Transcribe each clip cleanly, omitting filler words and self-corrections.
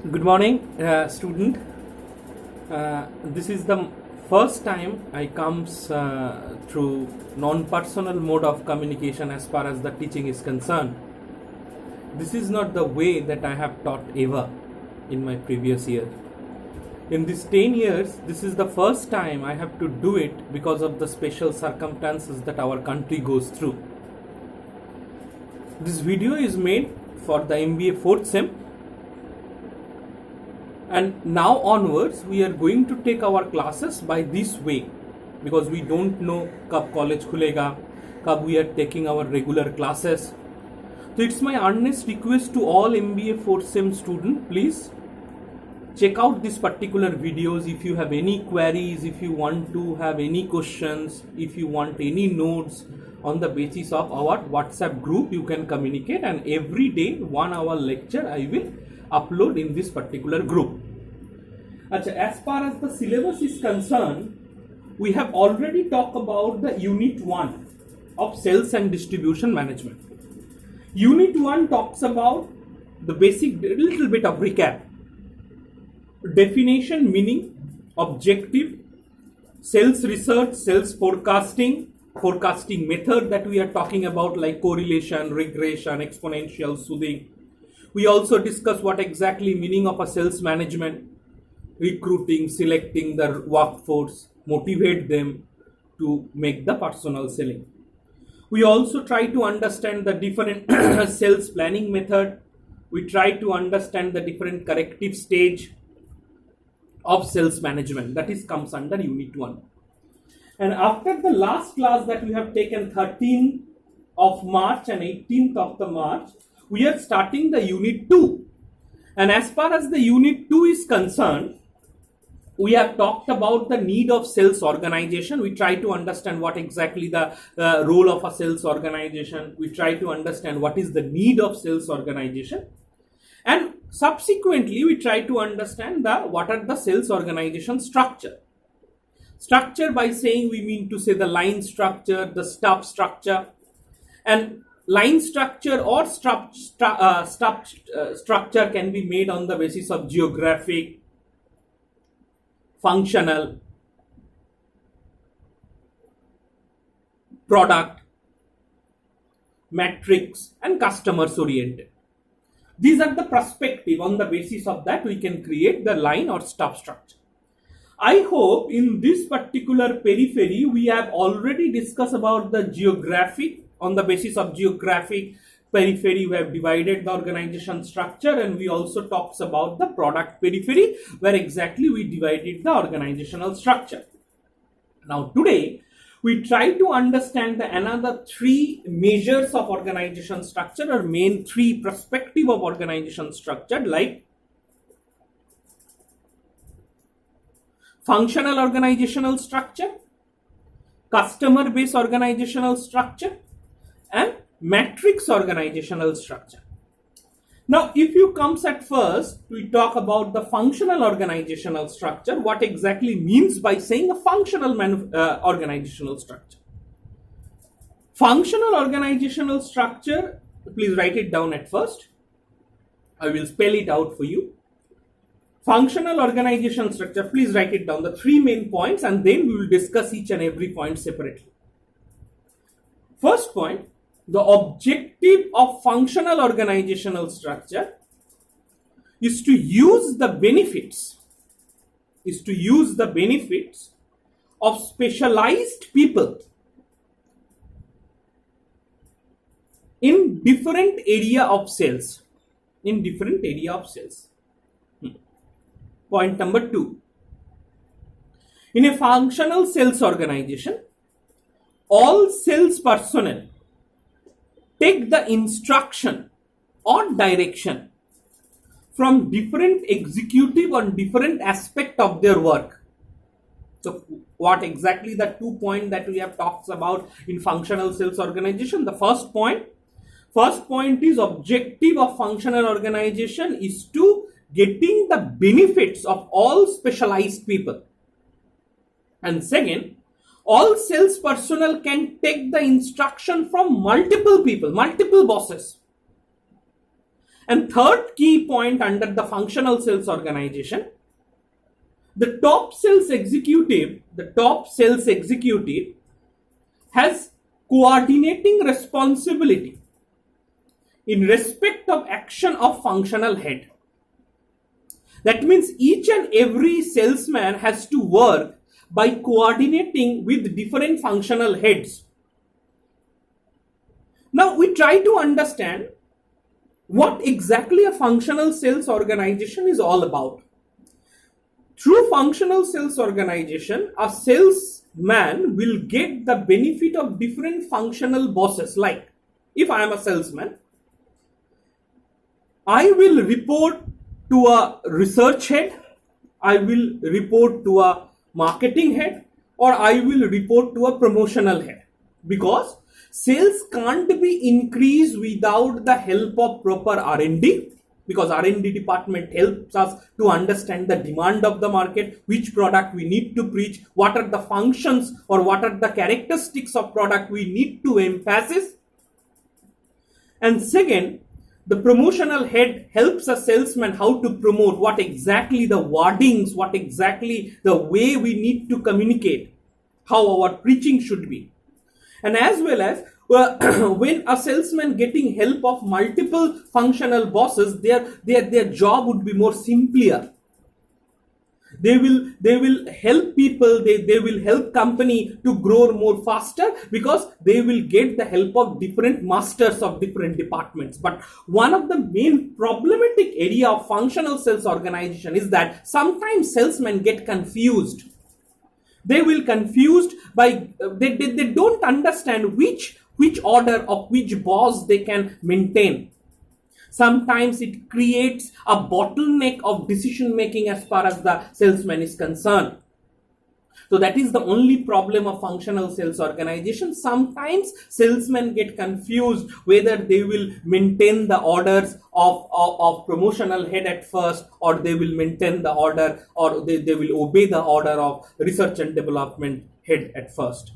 Good morning, student. This is the first time I comes through non-personal mode of communication as far as the teaching is concerned. This is not the way that I have taught ever in my previous year. In these 10 years, this is the first time I have to do it because of the special circumstances that our country goes through. This video is made for the MBA 4th SEM. And now onwards, we are going to take our classes by this way because we don't know kab college khulega, kab we are taking our regular classes. So it's my earnest request to all MBA 4th SEM student, please check out these particular videos. If you have any queries, if you want to have any questions, if you want any notes on the basis of our WhatsApp group, you can communicate, and every day 1 hour lecture I will upload in this particular group. As far as the syllabus is concerned, we have already talked about the unit 1 of sales and distribution management. Unit 1 talks about the basic, little bit of recap. Definition, meaning, objective, sales research, sales forecasting method that we are talking about, like correlation, regression, exponential, soothing. We also discuss what exactly meaning of a sales management, recruiting, selecting the workforce, motivate them to make the personal selling. We also try to understand the different sales planning method. We try to understand the different corrective stage of sales management, that is comes under unit 1. And after the last class that we have taken 13th of March and 18th of the March, we are starting the unit 2. And as far as the unit 2 is concerned, we have talked about the need of sales organization. We try to understand what exactly the role of a sales organization. We try to understand what is the need of sales organization. And subsequently, we try to understand what are the sales organization structure. Structure, by saying, we mean to say the line structure, the staff structure. And line structure or structure can be made on the basis of geographic, functional, product, matrix, and customers oriented. These are the perspective. On the basis of that, we can create the line or staff structure. I hope in this particular periphery, we have already discussed about the geographic. On the basis of geographic periphery, we have divided the organization structure, and we also talks about the product periphery, where exactly we divided the organizational structure. Now today, we try to understand the another 3 measures of organization structure, or main 3 perspective of organization structure, like functional organizational structure, customer base organizational structure, and matrix organizational structure. Now, if you comes at first, we talk about the functional organizational structure. What exactly means by saying a functional organizational structure? Functional organizational structure, please write it down at first. I will spell it out for you. Functional organizational structure, please write it down, the 3 main points, and then we will discuss each and every point separately. First point, the objective of functional organizational structure is to use the benefits of specialized people in different area of sales. Point number 2. In a functional sales organization, all sales personnel take the instruction or direction from different executive on different aspect of their work. So what exactly the 2 points that we have talked about in functional sales organization? The first point is objective of functional organization is to getting the benefits of all specialized people. And second, all sales personnel can take the instruction from multiple people, multiple bosses. And third key point under the functional sales organization, the top sales executive has coordinating responsibility in respect of action of functional head. That means each and every salesman has to work by coordinating with different functional heads. Now we try to understand what exactly a functional sales organization is all about. Through functional sales organization, a salesman will get the benefit of different functional bosses. Like if I am a salesman, I will report to a research head, I will report to a marketing head, or I will report to a promotional head, because sales can't be increased without the help of proper R&D, because R&D department helps us to understand the demand of the market, which product we need to preach, what are the functions or what are the characteristics of product we need to emphasize. And second, the promotional head helps a salesman how to promote, what exactly the wordings, what exactly the way we need to communicate, how our preaching should be. And as well as when a salesman getting help of multiple functional bosses, their job would be more simpler. They will help people, they will help company to grow more faster, because they will get the help of different masters of different departments. But one of the main problematic area of functional sales organization is that sometimes salesmen get confused. They will confused by they don't understand which order of which boss they can maintain. Sometimes it creates a bottleneck of decision making as far as the salesman is concerned. So that is the only problem of functional sales organization. Sometimes salesmen get confused whether they will maintain the orders of promotional head at first, or they will maintain the order, or they will obey the order of research and development head at first.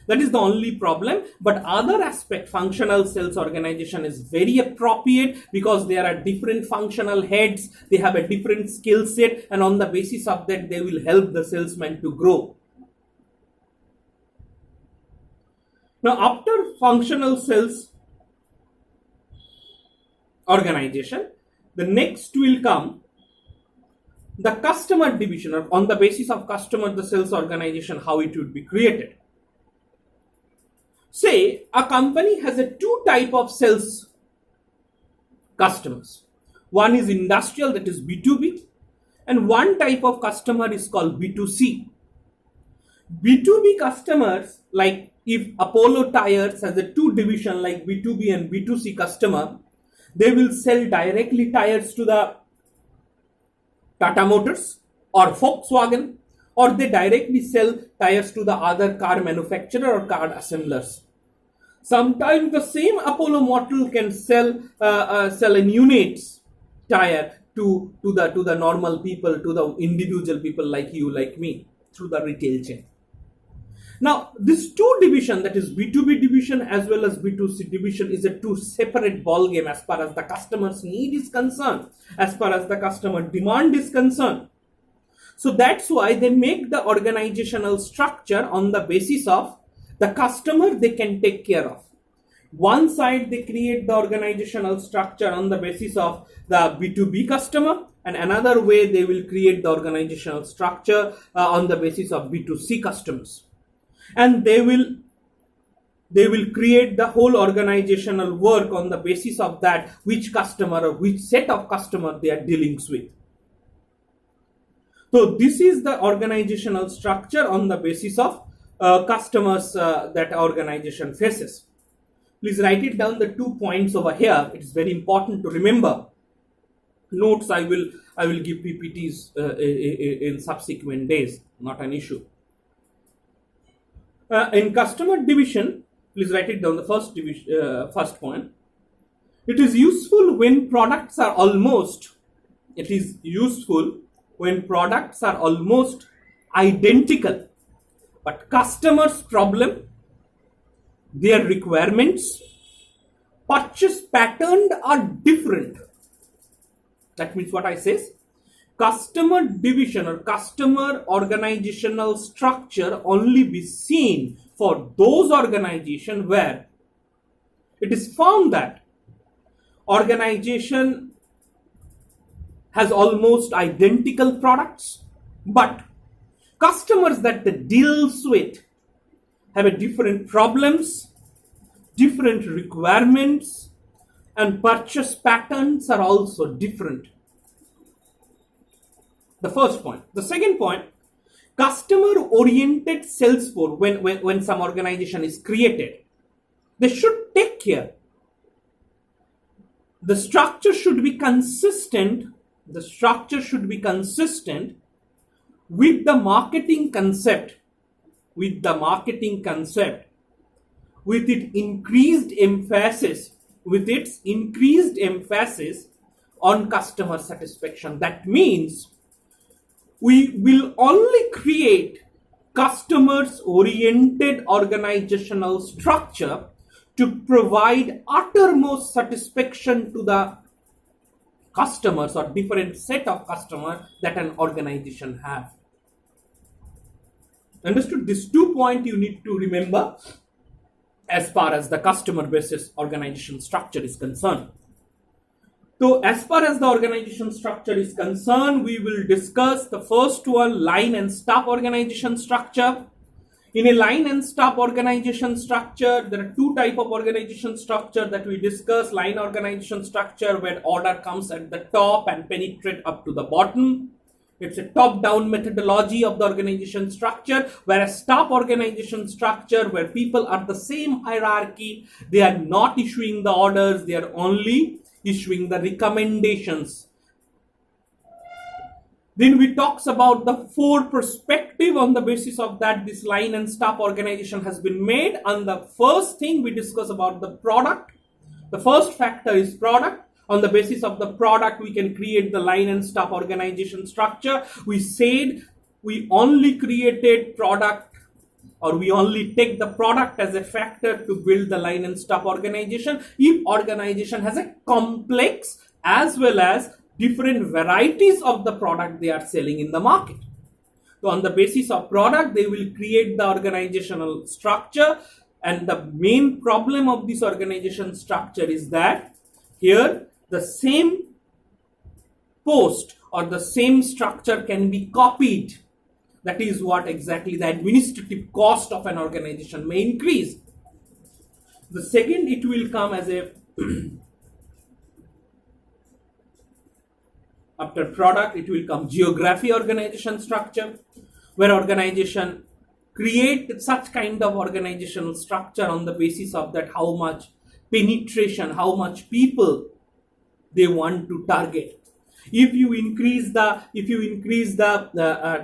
That is the only problem. But other aspect, functional sales organization is very appropriate, because there are different functional heads, they have a different skill set, and on the basis of that they will help the salesman to grow. Now after functional sales organization, the next will come the customer division, or on the basis of customer, the sales organization, how it would be created. Say a company has a two type of sales customers. One is industrial, that is B2B, and one type of customer is called B2C. B2B customers, like if Apollo Tires has a two division like B2B and B2C customer, they will sell directly tires to the Tata Motors or Volkswagen, or they directly sell tires to the other car manufacturer or car assemblers. Sometimes the same Apollo model can sell an units tire to the normal people, to the individual people like you, like me, through the retail chain. Now, this two division, that is B2B division as well as B2C division, is a two separate ball game as far as the customer's need is concerned, as far as the customer demand is concerned. So that's why they make the organizational structure on the basis of the customer they can take care of. One side they create the organizational structure on the basis of the B2B customer, and another way they will create the organizational structure on the basis of B2C customers. And they will create the whole organizational work on the basis of that, which customer or which set of customer they are dealing with. So this is the organizational structure on the basis of customers that organization faces. Please write it down, the 2 points over here. It is very important to remember. Notes I will give PPTs in subsequent days, not an issue. In customer division, please write it down, the first point. It is useful when products are almost identical, but customers' problem, their requirements, purchase pattern are different. That means what I says, customer division or customer organizational structure only be seen for those organizations where it is found that organization has almost identical products, but customers that they deals with have a different problems, different requirements, and purchase patterns are also different. The first point. The second point, customer oriented sales force, when some organization is created, they should take care. The structure should be consistent. The structure should be consistent with the marketing concept, with its increased emphasis on customer satisfaction. That means we will only create customers oriented organizational structure to provide uttermost satisfaction to the customers or different set of customers that an organization have. Understood? These 2 points you need to remember as far as the customer basis organization structure is concerned. So as far as the organization structure is concerned, we will discuss the first one, line and staff organization structure. In a line and staff organization structure, there are 2 types of organization structure that we discuss. Line organization structure, where order comes at the top and penetrate up to the bottom. It's a top-down methodology of the organization structure, whereas staff organization structure, where people are the same hierarchy, they are not issuing the orders, they are only issuing the recommendations. Then we talks about the 4 perspective. On the basis of that, this line and staff organization has been made. And the first thing we discuss about the product. The first factor is product. On the basis of the product, we can create the line and staff organization structure. We said we only created product, or we only take the product as a factor to build the line and staff organization if organization has a complex as well as different varieties of the product they are selling in the market. So on the basis of product, they will create the organizational structure. And the main problem of this organization structure is that here the same post or the same structure can be copied. That is what exactly the administrative cost of an organization may increase. The second, it will come as a after product, it will come geography organization structure, where organization create such kind of organizational structure on the basis of that how much penetration, how much people they want to target. If you increase the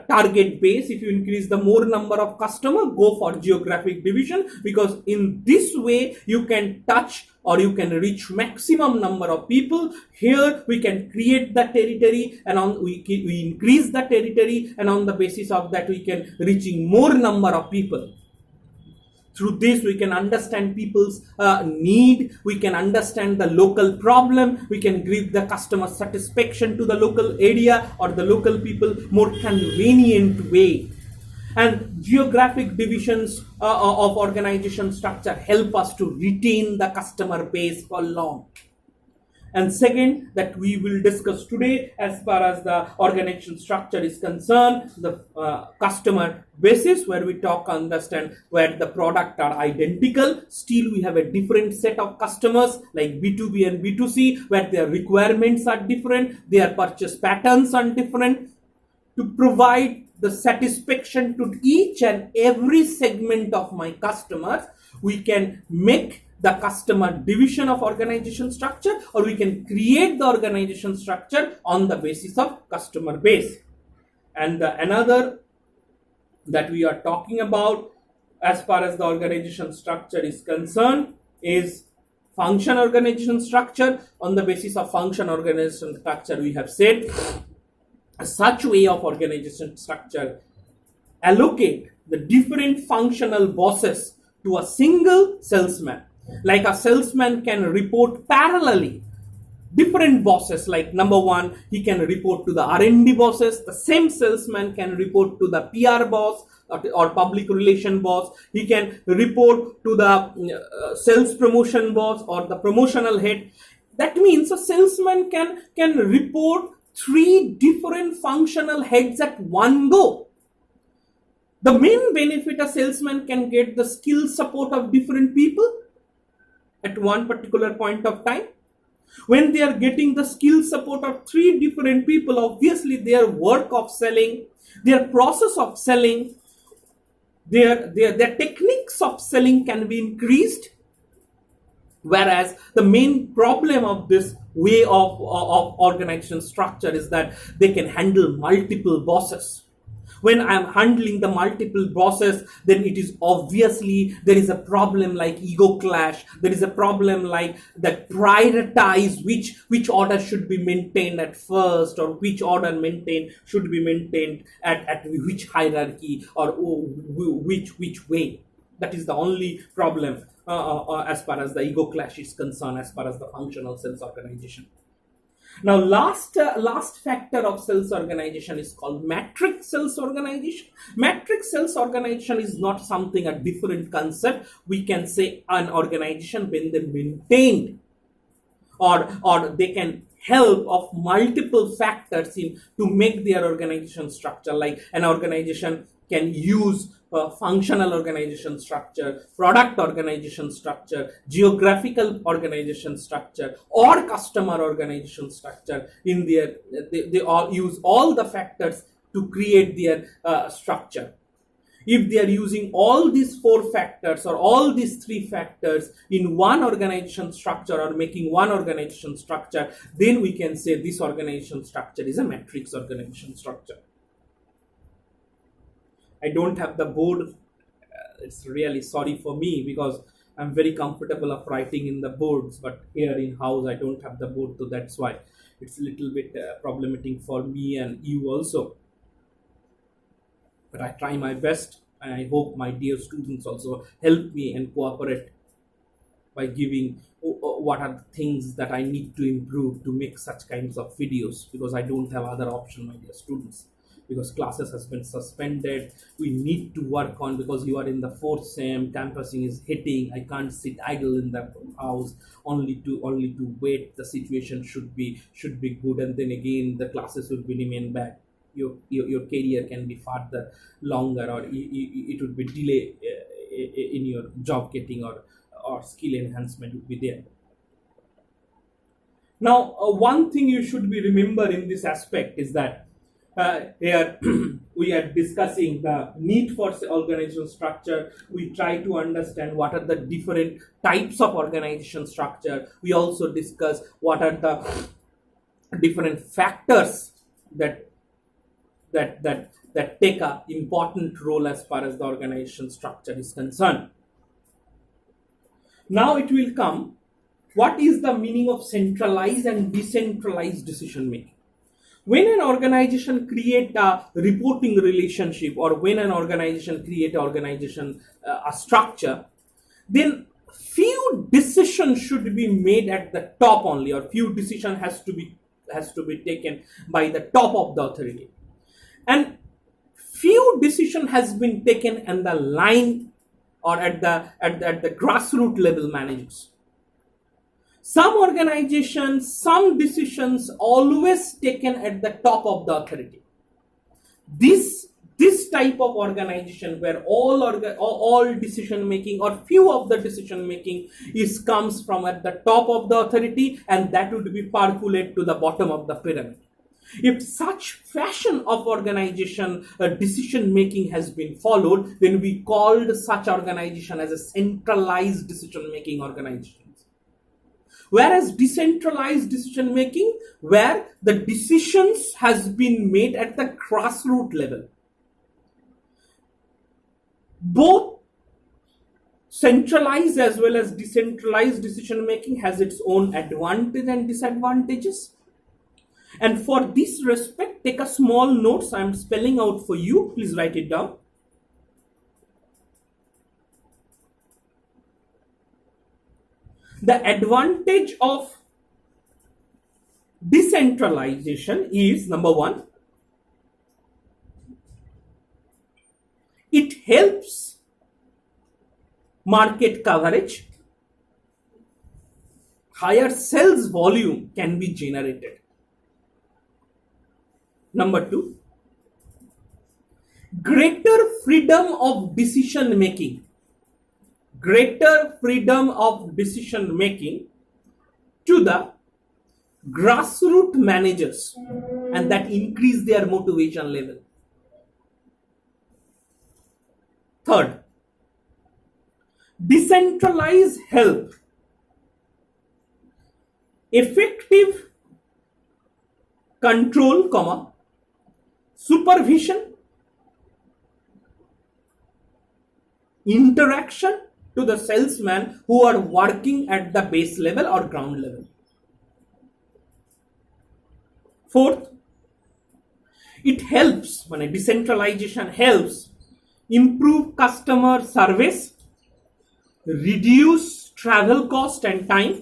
target base, if you increase the more number of customer, go for geographic division, because in this way you can touch or you can reach maximum number of people. Here we can create the territory and we increase the territory, and on the basis of that we can reaching more number of people. Through this, we can understand people's need, we can understand the local problem, we can give the customer satisfaction to the local area or the local people more convenient way. And geographic divisions of organization structure help us to retain the customer base for long. And second, that we will discuss today as far as the organization structure is concerned, the customer basis, where we understand where the product are identical. Still, we have a different set of customers like B2B and B2C, where their requirements are different, their purchase patterns are different. To provide the satisfaction to each and every segment of my customers, we can make the customer division of organization structure, or we can create the organization structure on the basis of customer base. And another that we are talking about as far as the organization structure is concerned is function organization structure. On the basis of function organization structure, we have said such way of organization structure allocate the different functional bosses to a single salesman. Like a salesman can report parallelly different bosses. Like number one, he can report to the R&D bosses. The same salesman can report to the PR boss or public relation boss. He can report to the sales promotion boss or the promotional head. That means a salesman can report three different functional heads at one go. The main benefit a salesman can get the skill support of different people at one particular point of time. When they are getting the skill support of three different people, obviously their work of selling, their process of selling, their techniques of selling can be increased. Whereas the main problem of this way of organization structure is that they can handle multiple bosses. When I'm handling the multiple bosses, then it is obviously there is a problem like ego clash. There is a problem like that prioritize which order should be maintained at first, or which order should be maintained at which hierarchy, or which way. That is the only problem as far as the ego clash is concerned, as far as the functional sales organization. Now, last factor of sales organization is called matrix sales organization. Matrix sales organization is not something, a different concept. We can say an organization when they maintained or they can help of multiple factors in to make their organization structure. Like an organization can use functional organization structure, product organization structure, geographical organization structure, or customer organization structure. In their, they all use all the factors to create their structure. If they are using all these four factors or all these three factors in one organization structure or making one organization structure, then we can say this organization structure is a matrix organization structure. I don't have the board. It's really sorry for me because I'm very comfortable of writing in the boards, but here in house I don't have the board, so that's why it's a little bit problematic for me and you also. But I try my best, and I hope my dear students also help me and cooperate by giving what are the things that I need to improve to make such kinds of videos, because I don't have other option, my dear students. Because classes has been suspended, we need to work on, because you are in the fourth sem, campusing is hitting. I can't sit idle in the house only to wait. The situation should be good, and then again the classes will be remain bad. Your career can be further longer, or it would be delay in your job getting or skill enhancement would be there. Now, one thing you should be remember in this aspect is that here we are discussing the need for organization structure. We try to understand what are the different types of organization structure. We also discuss what are the different factors that take a important role as far as the organization structure is concerned. Now it will come, what is the meaning of centralized and decentralized decision making? When an organization create a reporting relationship, or when an organization create a structure, then few decisions should be made at the top only, or few decision has to be taken by the top of the authority, and few decision has been taken in the line or at the grassroots level managers. Some organizations, some decisions always taken at the top of the authority. This type of organization where all decision making or few of the decision making comes from at the top of the authority, and that would be percolate to the bottom of the pyramid. If such fashion of organization decision making has been followed, then we called such organization as a centralized decision making organization. Whereas decentralized decision making, where the decisions has been made at the grassroots level. Both centralized as well as decentralized decision making has its own advantage and disadvantages. And for this respect, take a small notes. I am spelling out for you. Please write it down. The advantage of decentralization is number one, it helps market coverage. Higher sales volume can be generated. Number two, greater freedom of decision making. Greater freedom of decision making to the grassroots managers, and that increase their motivation level. Third, decentralized help effective control, supervision, interaction to the salesmen who are working at the base level or ground level. Fourth, it helps, when decentralization helps improve customer service, reduce travel cost and time,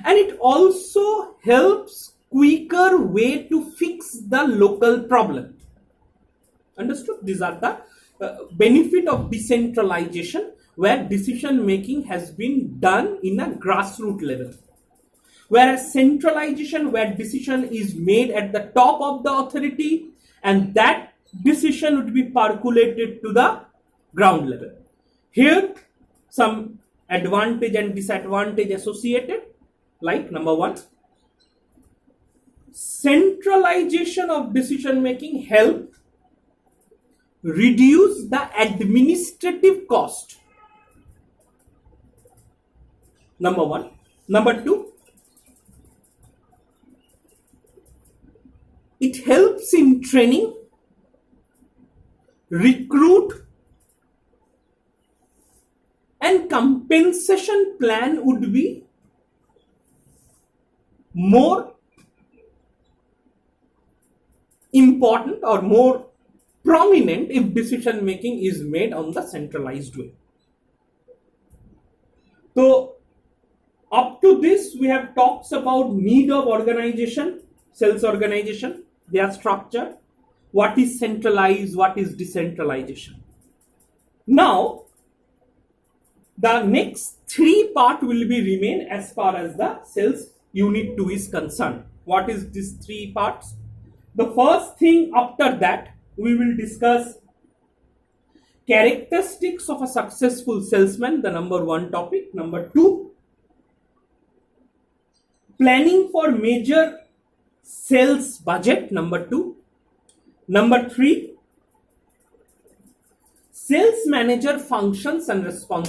and it also helps quicker way to fix the local problem. Understood? These are the benefit of decentralization, where decision making has been done in a grassroots level. Whereas centralization, where decision is made at the top of the authority, and that decision would be percolated to the ground level. Here, some advantage and disadvantage associated, like number one, centralization of decision making help reduce the administrative cost. Number one. Number two, it helps in training, recruit, and compensation plan would be more important or more prominent if decision making is made on the centralized way. So up to this we have talked about need of organization, sales organization, their structure, what is centralized, what is decentralization. Now the next three part will be remain as far as the sales unit 2 is concerned. What is these three parts? The first thing after that we will discuss characteristics of a successful salesman, the number one topic. Number two, planning for major sales budget, number two. Number three, sales manager functions and responsibilities.